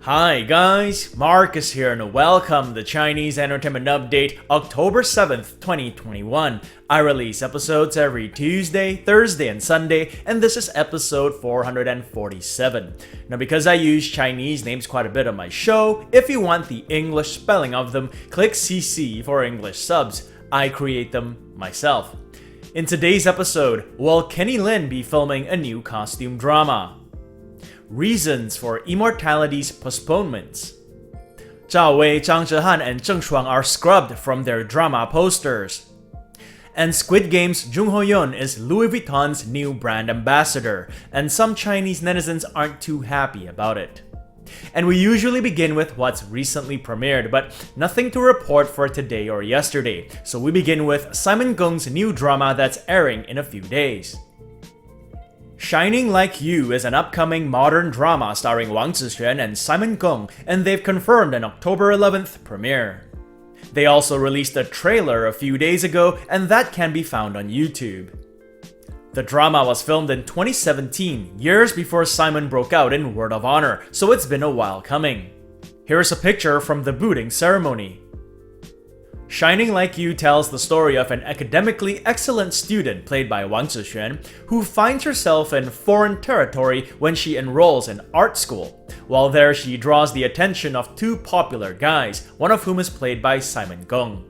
Hi guys, Marcus here and welcome to Chinese Entertainment Update October 7th, 2021. I release episodes every Tuesday, Thursday, and Sunday, and this is episode 447. Now because I use Chinese names quite a bit on my show, if you want the English spelling of them, click CC for English subs. I create them myself. In today's episode, will Kenny Lin be filming a new costume drama? Reasons for Immortality's postponements. Zhao Wei, Zhang Zhehan, and Zheng Shuang are scrubbed from their drama posters. And Squid Game's Joo Hyun is Louis Vuitton's new brand ambassador, and some Chinese netizens aren't too happy about it. And we usually begin with what's recently premiered, but nothing to report for today or yesterday, so we begin with Simon Gong's new drama that's airing in a few days. Shining Like You is an upcoming modern drama starring Wang Zixuan and Simon Gong, and they've confirmed an October 11th premiere. They also released a trailer a few days ago, and that can be found on YouTube. The drama was filmed in 2017, years before Simon broke out in Word of Honor, so it's been a while coming. Here's a picture from the booting ceremony. Shining Like You tells the story of an academically excellent student played by Wang Zixuan who finds herself in foreign territory when she enrolls in art school. While there, she draws the attention of two popular guys, one of whom is played by Simon Gong.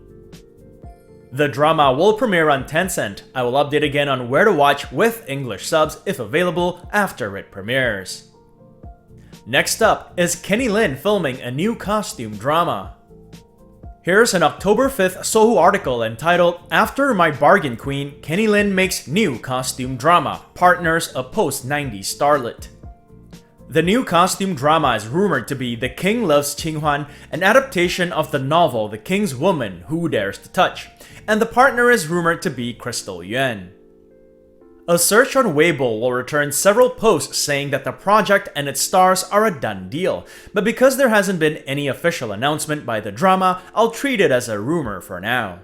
The drama will premiere on Tencent. I will update again on where to watch with English subs if available after it premieres. Next up is Kenny Lin filming a new costume drama. Here's an October 5th Sohu article entitled, After My Bargain Queen, Kenny Lin Makes New Costume Drama, Partners a Post-90s Starlet. The new costume drama is rumored to be The King Loves Qinghwan, an adaptation of the novel The King's Woman Who Dares to Touch, and the partner is rumored to be Crystal Yuan. A search on Weibo will return several posts saying that the project and its stars are a done deal, but because there hasn't been any official announcement by the drama, I'll treat it as a rumor for now.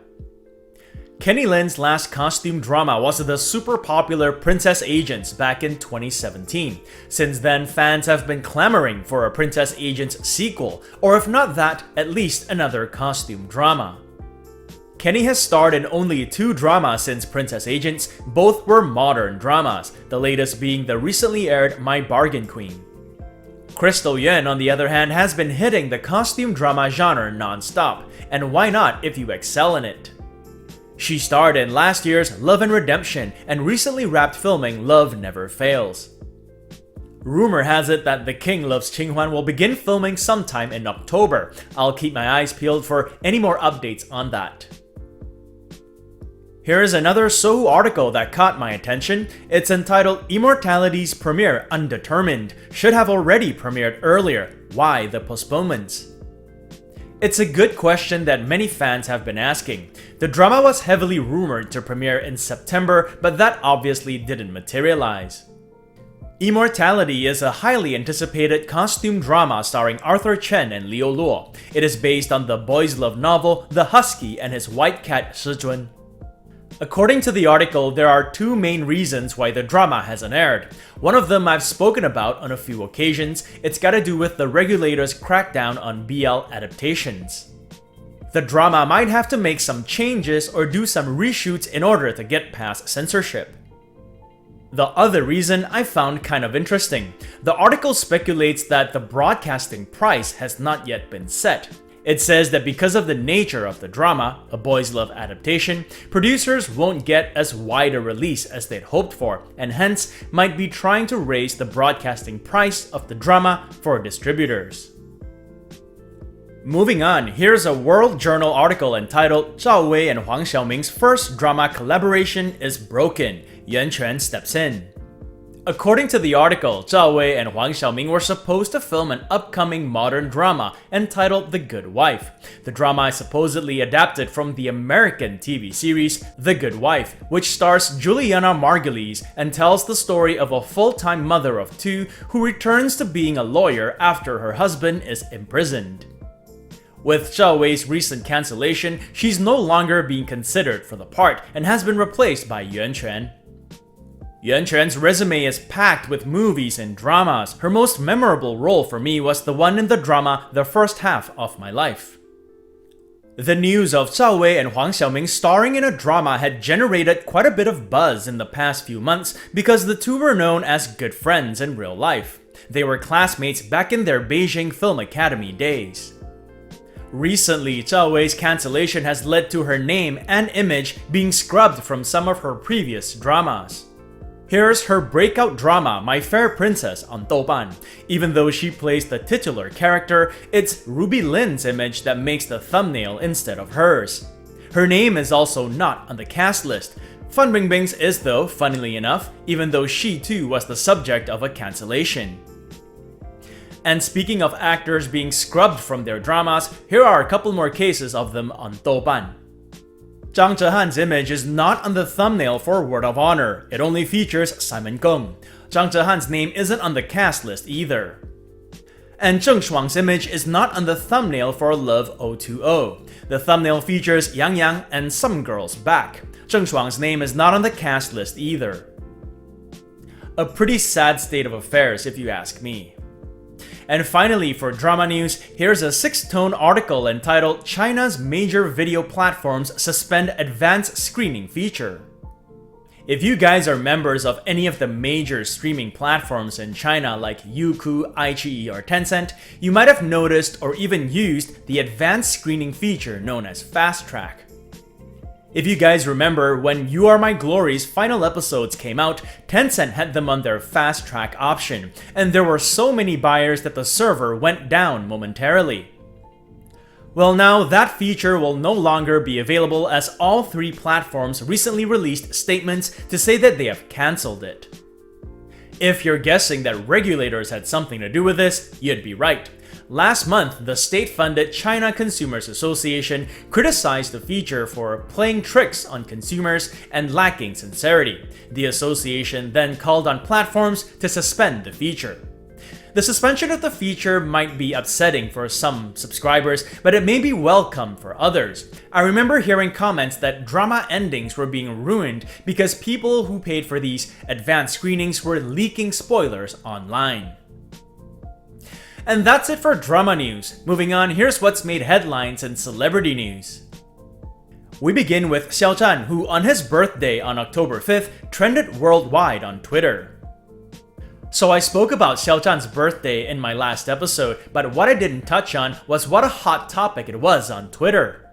Kenny Lin's last costume drama was the super popular Princess Agents back in 2017. Since then, fans have been clamoring for a Princess Agents sequel, or if not that, at least another costume drama. Kenny has starred in only 2 dramas since Princess Agents, both were modern dramas, the latest being the recently aired My Bargain Queen. Crystal Yuan, on the other hand, has been hitting the costume drama genre non-stop, and why not if you excel in it? She starred in last year's Love and Redemption and recently wrapped filming Love Never Fails. Rumor has it that The King Loves Qinghwan will begin filming sometime in October. I'll keep my eyes peeled for any more updates on that. Here is another Sohu article that caught my attention. It's entitled Immortality's Premiere Undetermined. Should have already premiered earlier. Why the postponements? It's a good question that many fans have been asking. The drama was heavily rumored to premiere in September, but that obviously didn't materialize. Immortality is a highly anticipated costume drama starring Arthur Chen and Liu Luo. It is based on the boys' love novel The Husky and His White Cat Shizhun. According to the article, there are 2 main reasons why the drama hasn't aired. One of them I've spoken about on a few occasions. It's got to do with the regulators' crackdown on BL adaptations. The drama might have to make some changes or do some reshoots in order to get past censorship. The other reason I found kind of interesting. The article speculates that the broadcasting price has not yet been set. It says that because of the nature of the drama, a boys' love adaptation, producers won't get as wide a release as they'd hoped for, and hence might be trying to raise the broadcasting price of the drama for distributors. Moving on, here's a World Journal article entitled Zhao Wei and Huang Xiaoming's first drama collaboration is broken. Yuan Quan steps in. According to the article, Zhao Wei and Huang Xiaoming were supposed to film an upcoming modern drama entitled The Good Wife. The drama is supposedly adapted from the American TV series The Good Wife, which stars Juliana Margulies and tells the story of a full-time mother of 2 who returns to being a lawyer after her husband is imprisoned. With Zhao Wei's recent cancellation, she's no longer being considered for the part and has been replaced by Yuan Quan. Yuan Quan's resume is packed with movies and dramas. Her most memorable role for me was the one in the drama The First Half of My Life. The news of Zhao Wei and Huang Xiaoming starring in a drama had generated quite a bit of buzz in the past few months because the two were known as good friends in real life. They were classmates back in their Beijing Film Academy days. Recently, Zhao Wei's cancellation has led to her name and image being scrubbed from some of her previous dramas. Here's her breakout drama, My Fair Princess, on Antopan. Even though she plays the titular character, it's Ruby Lin's image that makes the thumbnail instead of hers. Her name is also not on the cast list. Fan Bingbing's is though, funnily enough, even though she too was the subject of a cancellation. And speaking of actors being scrubbed from their dramas, here are a couple more cases of them on Antopan. Zhang Zhehan's image is not on the thumbnail for Word of Honor. It only features Simon Gong. Zhang Zhehan's name isn't on the cast list either. And Zheng Shuang's image is not on the thumbnail for Love 020. The thumbnail features Yang Yang and Some Girls Back. Zheng Shuang's name is not on the cast list either. A pretty sad state of affairs if you ask me. And finally, for drama news, here's a 6-tone article entitled China's Major Video Platforms Suspend Advanced Screening Feature. If you guys are members of any of the major streaming platforms in China like Youku, iQIYI, or Tencent, you might have noticed or even used the advanced screening feature known as Fast Track. If you guys remember, when You Are My Glory's final episodes came out, Tencent had them on their fast track option, and there were so many buyers that the server went down momentarily. Well, now that feature will no longer be available as all 3 platforms recently released statements to say that they have cancelled it. If you're guessing that regulators had something to do with this, you'd be right. Last month, the state-funded China Consumers Association criticized the feature for playing tricks on consumers and lacking sincerity. The association then called on platforms to suspend the feature. The suspension of the feature might be upsetting for some subscribers, but it may be welcome for others. I remember hearing comments that drama endings were being ruined because people who paid for these advanced screenings were leaking spoilers online. And that's it for drama news. Moving on, here's what's made headlines in celebrity news. We begin with Xiao Zhan, who on his birthday on October 5th trended worldwide on Twitter. So I spoke about Xiao Zhan's birthday in my last episode, but what I didn't touch on was what a hot topic it was on Twitter.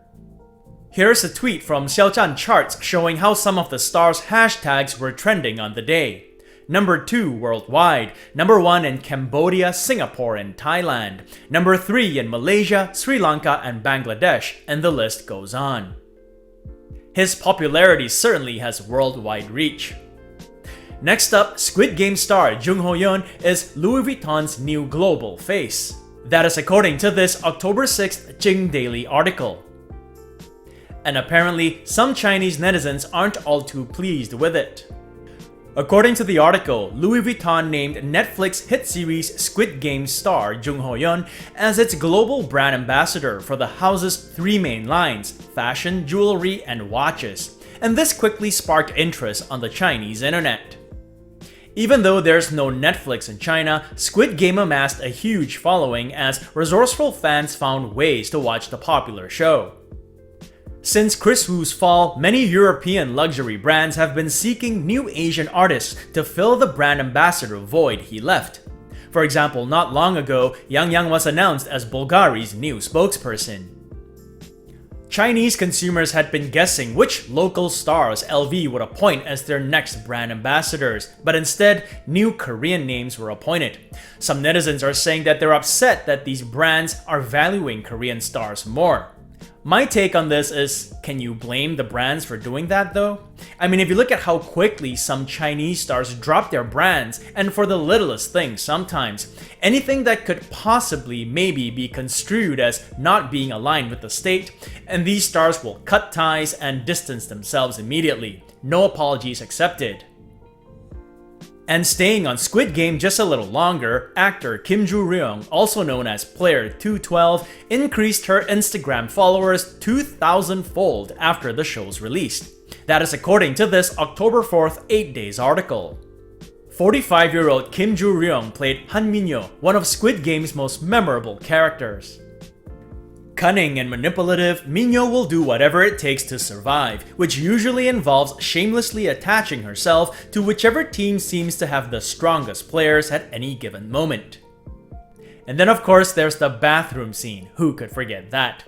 Here's a tweet from Xiao Zhan Charts showing how some of the star's hashtags were trending on the day. Number 2 worldwide, number 1 in Cambodia, Singapore, and Thailand, number 3 in Malaysia, Sri Lanka, and Bangladesh, and the list goes on. His popularity certainly has worldwide reach. Next up, Squid Game star Joo Hyun is Louis Vuitton's new global face. That is according to this October 6th Jing Daily article. And apparently, some Chinese netizens aren't all too pleased with it. According to the article, Louis Vuitton named Netflix hit series Squid Game star Joo Hyun as its global brand ambassador for the house's 3 main lines: fashion, jewelry, and watches. And this quickly sparked interest on the Chinese internet. Even though there's no Netflix in China, Squid Game amassed a huge following as resourceful fans found ways to watch the popular show. Since Chris Wu's fall, many European luxury brands have been seeking new Asian artists to fill the brand ambassador void he left. For example, not long ago, Yang Yang was announced as Bulgari's new spokesperson. Chinese consumers had been guessing which local stars LV would appoint as their next brand ambassadors, but instead, new Korean names were appointed. Some netizens are saying that they're upset that these brands are valuing Korean stars more. My take on this is, can you blame the brands for doing that though? I mean, if you look at how quickly some Chinese stars drop their brands, and for the littlest things sometimes, anything that could possibly maybe be construed as not being aligned with the state, and these stars will cut ties and distance themselves immediately. No apologies accepted. And staying on Squid Game just a little longer, actor Kim Joo-ryung, also known as Player 212, increased her Instagram followers 2,000-fold after the show's release. That is according to this October 4th 8 Days article. 45-year-old Kim Joo Hyun played Han Min-yo, one of Squid Game's most memorable characters. Cunning and manipulative, Min-yo will do whatever it takes to survive, which usually involves shamelessly attaching herself to whichever team seems to have the strongest players at any given moment. And then of course there's the bathroom scene, who could forget that?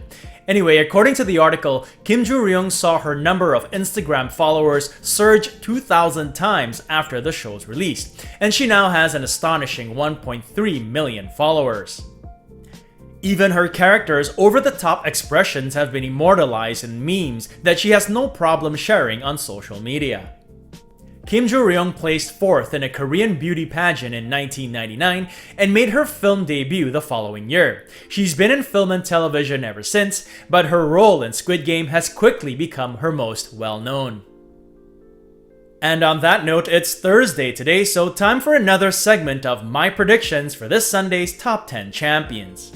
Anyway, according to the article, Kim Joo Hyun saw her number of Instagram followers surge 2,000 times after the show's release, and she now has an astonishing 1.3 million followers. Even her character's over-the-top expressions have been immortalized in memes that she has no problem sharing on social media. Kim Joo Hyun placed 4th in a Korean beauty pageant in 1999 and made her film debut the following year. She's been in film and television ever since, but her role in Squid Game has quickly become her most well-known. And on that note, it's Thursday today, so time for another segment of my predictions for this Sunday's Top 10 Champions.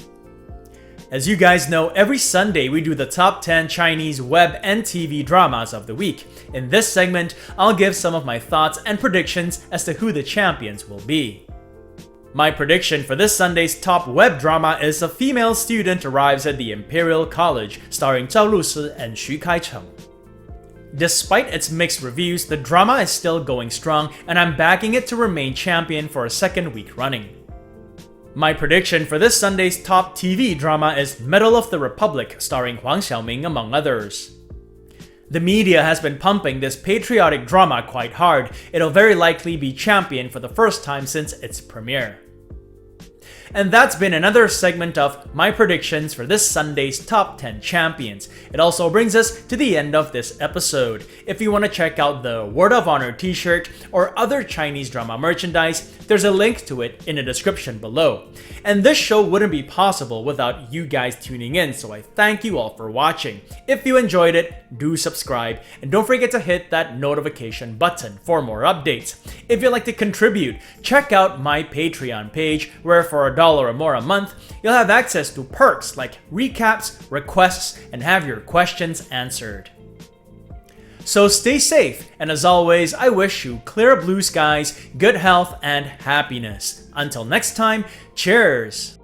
As you guys know, every Sunday we do the top 10 Chinese web and TV dramas of the week. In this segment, I'll give some of my thoughts and predictions as to who the champions will be. My prediction for this Sunday's top web drama is a female student arrives at the Imperial College, starring Zhao Lusi and Xu Kaicheng. Despite its mixed reviews, the drama is still going strong, and I'm backing it to remain champion for a second week running. My prediction for this Sunday's top TV drama is Medal of the Republic, starring Hwang Xiaoming among others. The media has been pumping this patriotic drama quite hard. It'll very likely be champion for the first time since its premiere. And that's been another segment of my predictions for this Sunday's Top 10 Champions. It also brings us to the end of this episode. If you want to check out the Word of Honor t-shirt or other Chinese drama merchandise, there's a link to it in the description below. And this show wouldn't be possible without you guys tuning in, so I thank you all for watching. If you enjoyed it, do subscribe, and don't forget to hit that notification button for more updates. If you'd like to contribute, check out my Patreon page, where for $1 or more a month, you'll have access to perks like recaps, requests, and have your questions answered. So stay safe, and as always, I wish you clear blue skies, good health, and happiness. Until next time, cheers!